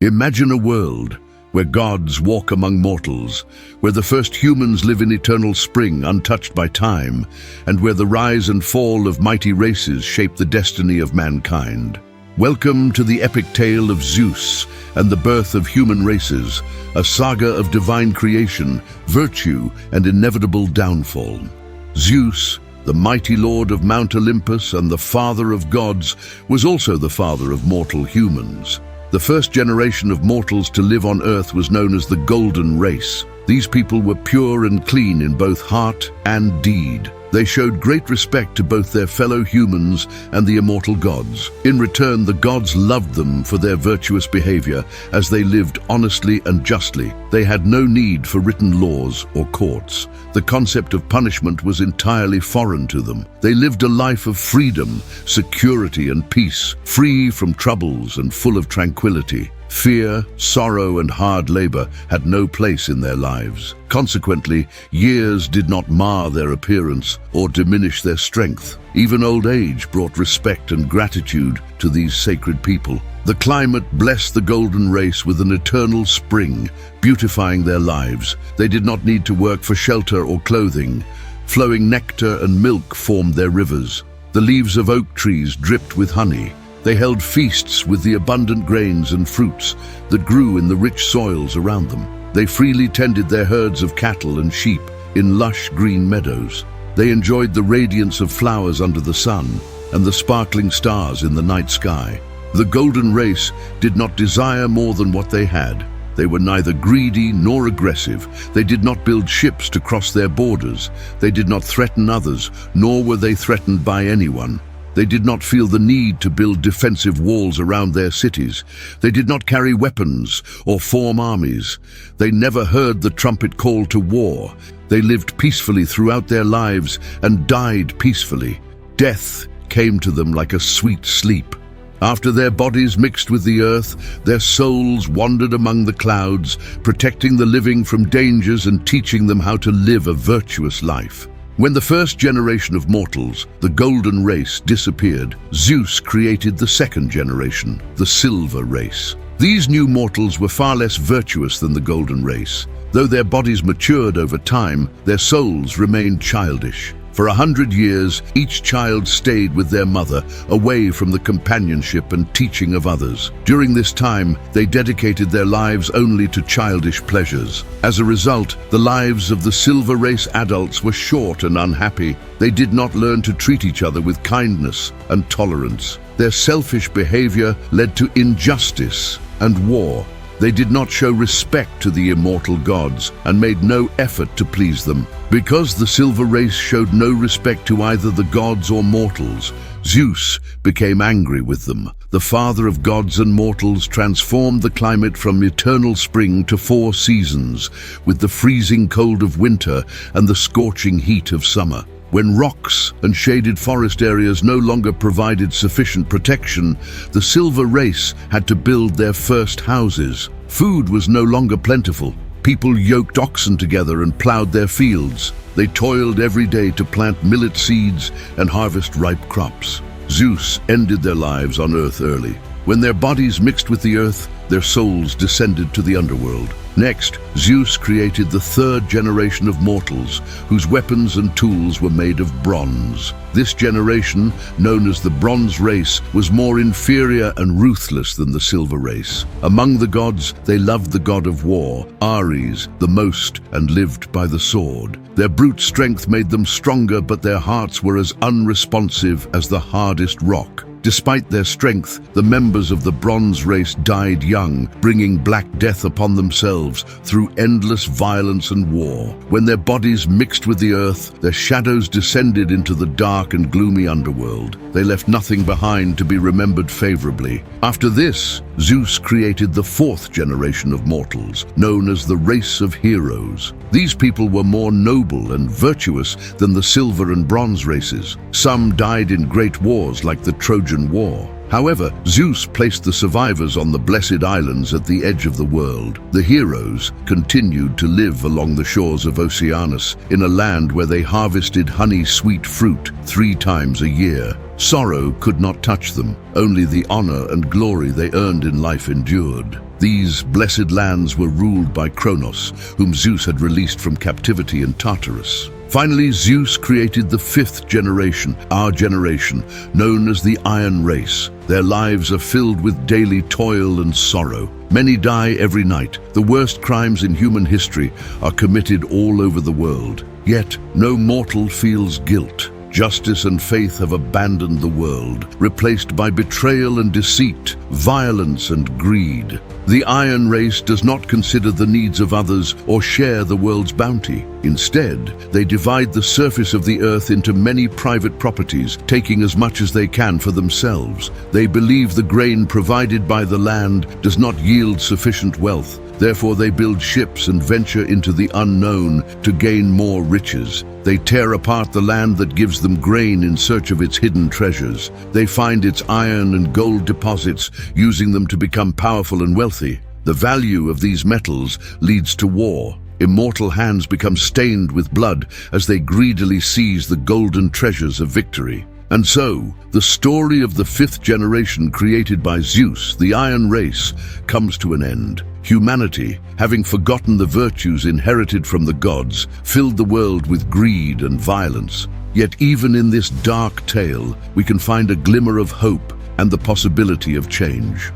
Imagine a world where gods walk among mortals, where the first humans live in eternal spring untouched by time, and where the rise and fall of mighty races shape the destiny of mankind. Welcome to the epic tale of Zeus and the birth of human races, a saga of divine creation, virtue, and inevitable downfall. Zeus, the mighty lord of Mount Olympus and the father of gods, was also the father of mortal humans. The first generation of mortals to live on Earth was known as the Golden Race. These people were pure and clean in both heart and deed. They showed great respect to both their fellow humans and the immortal gods. In return, the gods loved them for their virtuous behavior, as they lived honestly and justly. They had no need for written laws or courts. The concept of punishment was entirely foreign to them. They lived a life of freedom, security, and peace, free from troubles and full of tranquility. Fear, sorrow, and hard labor had no place in their lives. Consequently, years did not mar their appearance or diminish their strength. Even old age brought respect and gratitude to these sacred people. The climate blessed the golden race with an eternal spring, beautifying their lives. They did not need to work for shelter or clothing. Flowing nectar and milk formed their rivers. The leaves of oak trees dripped with honey. They held feasts with the abundant grains and fruits that grew in the rich soils around them. They freely tended their herds of cattle and sheep in lush green meadows. They enjoyed the radiance of flowers under the sun and the sparkling stars in the night sky. The golden race did not desire more than what they had. They were neither greedy nor aggressive. They did not build ships to cross their borders. They did not threaten others, nor were they threatened by anyone. They did not feel the need to build defensive walls around their cities. They did not carry weapons or form armies. They never heard the trumpet call to war. They lived peacefully throughout their lives and died peacefully. Death came to them like a sweet sleep. After their bodies mixed with the earth, their souls wandered among the clouds, protecting the living from dangers and teaching them how to live a virtuous life. When the first generation of mortals, the golden race, disappeared, Zeus created the second generation, the silver race. These new mortals were far less virtuous than the golden race. Though their bodies matured over time, their souls remained childish. For 100 years, each child stayed with their mother, away from the companionship and teaching of others. During this time, they dedicated their lives only to childish pleasures. As a result, the lives of the silver race adults were short and unhappy. They did not learn to treat each other with kindness and tolerance. Their selfish behavior led to injustice and war. They did not show respect to the immortal gods and made no effort to please them. Because the silver race showed no respect to either the gods or mortals, Zeus became angry with them. The father of gods and mortals transformed the climate from eternal spring to 4 seasons, with the freezing cold of winter and the scorching heat of summer. When rocks and shaded forest areas no longer provided sufficient protection, the silver race had to build their first houses. Food was no longer plentiful. People yoked oxen together and plowed their fields. They toiled every day to plant millet seeds and harvest ripe crops. Zeus ended their lives on Earth early. When their bodies mixed with the earth, their souls descended to the underworld. Next, Zeus created the third generation of mortals, whose weapons and tools were made of bronze. This generation, known as the Bronze Race, was more inferior and ruthless than the Silver Race. Among the gods, they loved the god of war, Ares, the most, and lived by the sword. Their brute strength made them stronger, but their hearts were as unresponsive as the hardest rock. Despite their strength, the members of the Bronze Race died young, bringing black death upon themselves through endless violence and war. When their bodies mixed with the earth, their shadows descended into the dark and gloomy underworld. They left nothing behind to be remembered favorably. After this, Zeus created the fourth generation of mortals, known as the race of heroes. These people were more noble and virtuous than the Silver and Bronze races. Some died in great wars like the Trojan War. However, Zeus placed the survivors on the Blessed Islands at the edge of the world. The heroes continued to live along the shores of Oceanus, in a land where they harvested honey-sweet fruit 3 times a year. Sorrow could not touch them. Only the honor and glory they earned in life endured. These blessed lands were ruled by Kronos, whom Zeus had released from captivity in Tartarus. Finally, Zeus created the fifth generation, our generation, known as the Iron Race. Their lives are filled with daily toil and sorrow. Many die every night. The worst crimes in human history are committed all over the world. Yet, no mortal feels guilt. Justice and faith have abandoned the world, replaced by betrayal and deceit, violence and greed. The Iron Race does not consider the needs of others or share the world's bounty. Instead, they divide the surface of the earth into many private properties, taking as much as they can for themselves. They believe the grain provided by the land does not yield sufficient wealth. Therefore, they build ships and venture into the unknown to gain more riches. They tear apart the land that gives them grain in search of its hidden treasures. They find its iron and gold deposits, using them to become powerful and wealthy. The value of these metals leads to war. Immortal hands become stained with blood as they greedily seize the golden treasures of victory. And so, the story of the fifth generation created by Zeus, the Iron Race, comes to an end. Humanity, having forgotten the virtues inherited from the gods, filled the world with greed and violence. Yet even in this dark tale, we can find a glimmer of hope and the possibility of change.